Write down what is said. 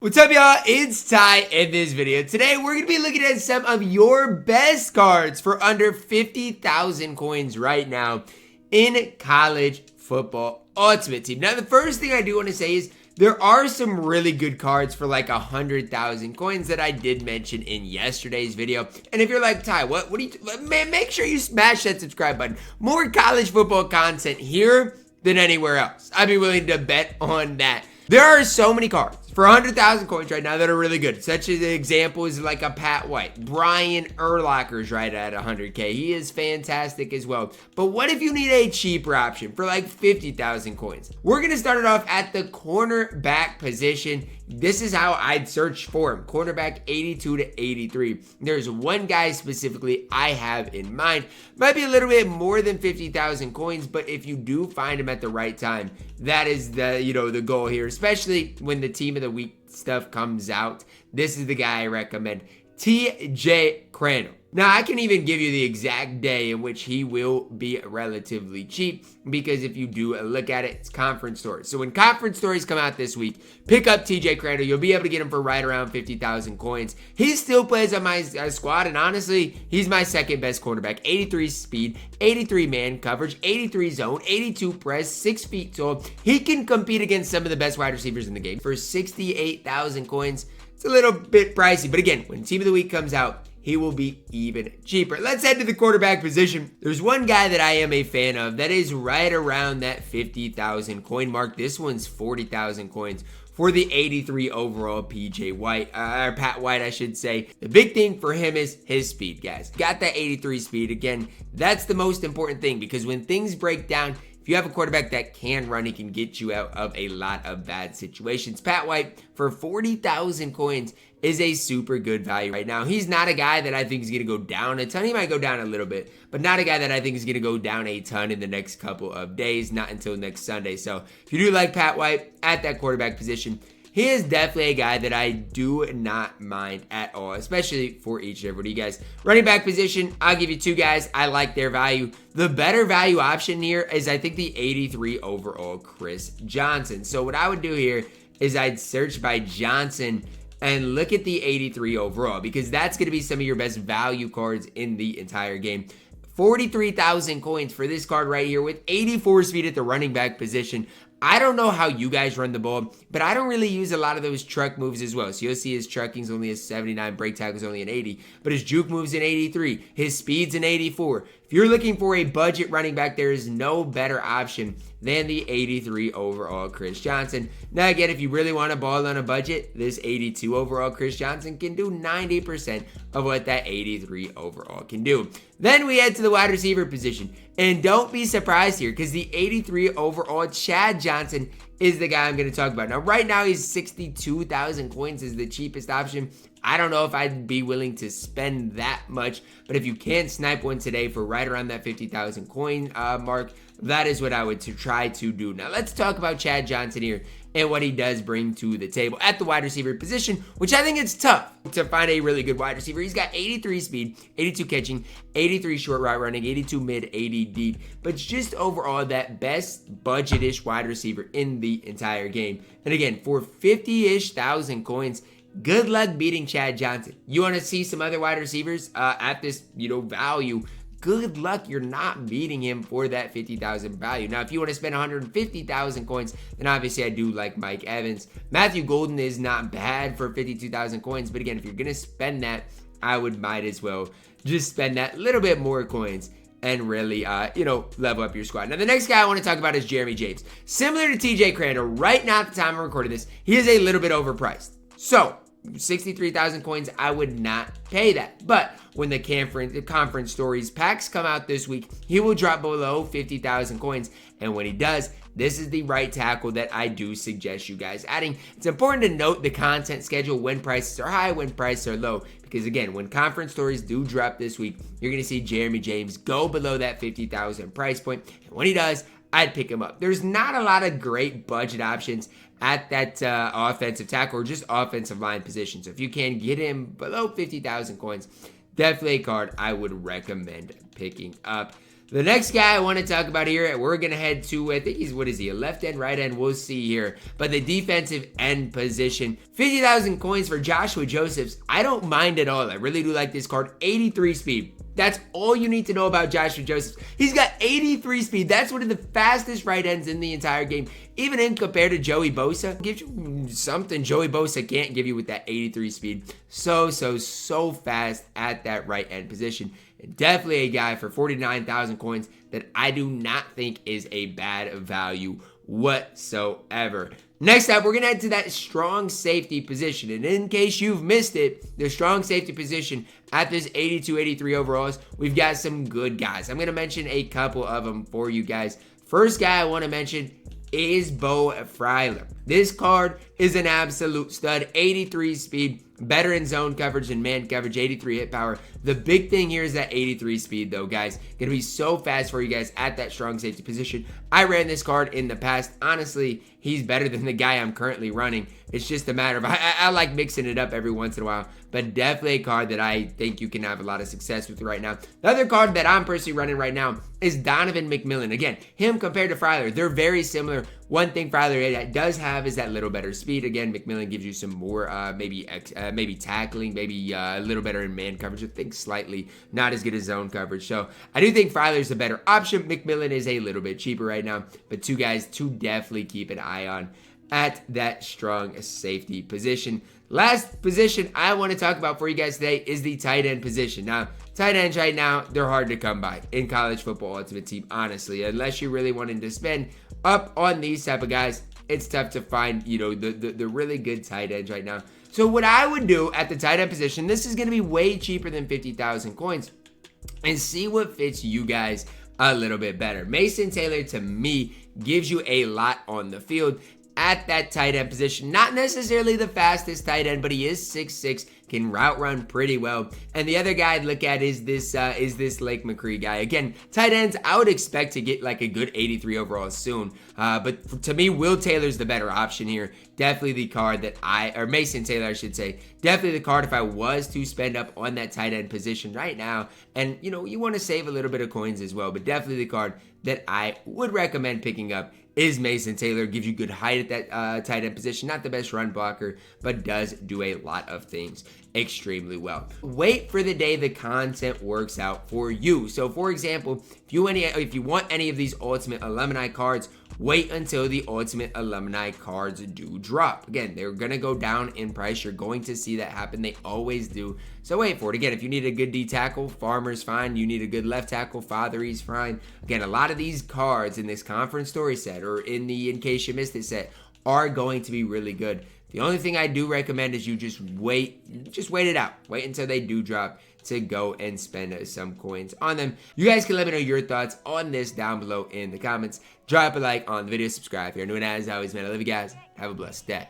What's up, y'all? It's Ty in this video. Today, we're going to be looking at some of your best cards for under 50,000 coins right now in college football Ultimate Team. Now, the first thing I do want to say is there are some really good cards for like 100,000 coins that I did mention in yesterday's video. And if you're like, Ty, what do you, man, make sure you smash that subscribe button. More college football content here than anywhere else. I'd be willing to bet on that. There are so many cards for 100,000 coins right now that are really good. Such as examples like a Pat White. Brian Urlacher's right at 100K. He is fantastic as well. But what if you need a cheaper option for like 50,000 coins? We're going to start it off at the cornerback position. This is how I'd search for him. Cornerback 82 to 83. There's one guy specifically I have in mind. Might be a little bit more than 50,000 coins, but if you do find him at the right time, that is the goal here, especially when the team of the week stuff comes out. This is the guy I recommend. TJ Crandall. Now, I can even give you the exact day in which he will be relatively cheap, because if you do look at it, it's conference stories. So when conference stories come out this week, pick up TJ Crandall. You'll be able to get him for right around 50,000 coins. He still plays on my squad, and honestly, he's my second best cornerback. 83 speed, 83 man coverage, 83 zone, 82 press, 6 feet tall. He can compete against some of the best wide receivers in the game. For 68,000 coins, it's a little bit pricey, but again, when Team of the Week comes out, he will be even cheaper. Let's head to the quarterback position. There's one guy that I am a fan of that is right around that 50,000 coin mark. This one's 40,000 coins for the 83 overall Pat White, I should say. The big thing for him is his speed, guys. Got that 83 speed. Again, that's the most important thing, because when things break down, if you have a quarterback that can run, he can get you out of a lot of bad situations. Pat White, for 40,000 coins, is a super good value right now. He's not a guy that I think is going to go down a ton. He might go down a little bit, but not a guy that I think is going to go down a ton in the next couple of days, not until next Sunday. So if you do like Pat White at that quarterback position, he is definitely a guy that I do not mind at all, especially for each and every one of you guys. Running back position, I'll give you two guys. I like their value. The better value option here is, I think, the 83 overall Chris Johnson. So what I would do here is I'd search by Johnson and look at the 83 overall, because that's going to be some of your best value cards in the entire game. 43,000 coins for this card right here with 84 speed at the running back position. I don't know how you guys run the ball, but I don't really use a lot of those truck moves as well. So you'll see his trucking's only a 79, break tackle's only an 80, but his juke move's an 83, his speed's an 84. If you're looking for a budget running back, there is no better option than the 83 overall Chris Johnson. Now again, if you really want to ball on a budget, this 82 overall Chris Johnson can do 90% of what that 83 overall can do. Then we head to the wide receiver position. And don't be surprised here, because the 83 overall Chad Johnson is the guy I'm going to talk about. Now, right now, he's 62,000 coins is the cheapest option. I don't know if I'd be willing to spend that much, but if you can snipe one today for right around that 50,000 coin mark, that is what I would try to do. Now, let's talk about Chad Johnson here and what he does bring to the table at the wide receiver position, which I think it's tough to find a really good wide receiver. He's got 83 speed, 82 catching, 83 short route running, 82 mid, 80 deep, but it's just overall that best budget-ish wide receiver in the entire game. And again, for 50-ish thousand coins, good luck beating Chad Johnson. You want to see some other wide receivers at this, value, good luck you're not beating him for that 50,000 value. Now, if you want to spend 150,000 coins, then obviously I do like Mike Evans. Matthew Golden is not bad for 52,000 coins, but again, if you're going to spend that, I might as well just spend that little bit more coins and really, level up your squad. Now, the next guy I want to talk about is Jeremy James. Similar to TJ Crandall, right now at the time I'm recording this, he is a little bit overpriced. So, 63,000 coins, I would not pay that. But when the conference stories packs come out this week, he will drop below 50,000 coins. And when he does, this is the right tackle that I do suggest you guys adding. It's important to note the content schedule when prices are high, when prices are low. Because again, when conference stories do drop this week, you're going to see Jeremy James go below that 50,000 price point. And when he does, I'd pick him up. There's not a lot of great budget options at that offensive tackle or just offensive line position. So if you can get him below 50,000 coins, definitely a card I would recommend picking up. The next guy I want to talk about here, we're going to head to, I think what is he, a left end, right end? We'll see here. But the defensive end position, 50,000 coins for Joshua Josephs. I don't mind at all. I really do like this card. 83 speed. That's all you need to know about Joshua Josephs. He's got 83 speed. That's one of the fastest right ends in the entire game. Even in compared to Joey Bosa, gives you something Joey Bosa can't give you with that 83 speed. So fast at that right end position. And definitely a guy for 49,000 coins that I do not think is a bad value whatsoever. Next up, we're going to head to that strong safety position. And in case you've missed it, the strong safety position at this 82-83 overalls, we've got some good guys. I'm going to mention a couple of them for you guys. First guy I want to mention is Bo Freiler. This card is an absolute stud. 83 speed, better in zone coverage and man coverage, 83 hit power. The big thing here is that 83 speed though, guys. Gonna be so fast for you guys at that strong safety position. I ran this card in the past. Honestly, he's better than the guy I'm currently running. It's just a matter of, I like mixing it up every once in a while, but definitely a card that I think you can have a lot of success with right now. The other card that I'm personally running right now is Donovan McMillan. Again, him compared to Freiler, they're very similar. One thing Freiler does have is that little better speed. Again, McMillan gives you some more, maybe tackling, maybe a little better in man coverage. I think slightly not as good as zone coverage. So I do think Freiler's a better option. McMillan is a little bit cheaper right now, but two guys to definitely keep an eye on at that strong safety position. Last position I want to talk about for you guys today is the tight end position. Now, tight ends right now, they're hard to come by in college football ultimate team, honestly. Unless you're really wanting to spend up on these type of guys, it's tough to find, the really good tight ends right now. So what I would do at the tight end position, this is going to be way cheaper than 50,000 coins, and see what fits you guys a little bit better. Mason Taylor, to me, gives you a lot on the field at that tight end position. Not necessarily the fastest tight end, but he is 6'6", can route run pretty well. And the other guy I'd look at is this Lake McCree guy. Again, tight ends, I would expect to get like a good 83 overall soon. But to me, Will Taylor's the better option here. Definitely the card that or Mason Taylor, I should say. Definitely the card if I was to spend up on that tight end position right now. And, you want to save a little bit of coins as well. But definitely the card that I would recommend picking up is Mason Taylor. Gives you good height at that tight end position. Not the best run blocker, but does do a lot of things extremely well. Wait for the day the content works out for you. So for example, if you want any of these Ultimate Alumni cards, wait until the Ultimate Alumni cards do drop. Again, they're going to go down in price. You're going to see that happen. They always do. So wait for it. Again, if you need a good D tackle, Farmer's fine. You need a good left tackle, Fathery's fine. Again, a lot of these cards in this conference story set or in case you missed it set are going to be really good. The only thing I do recommend is you just wait it out. Wait until they do drop to go and spend some coins on them. You guys can let me know your thoughts on this down below in the comments. Drop a like on the video, subscribe if you're new, and as always, man, I love you guys. Have a blessed day.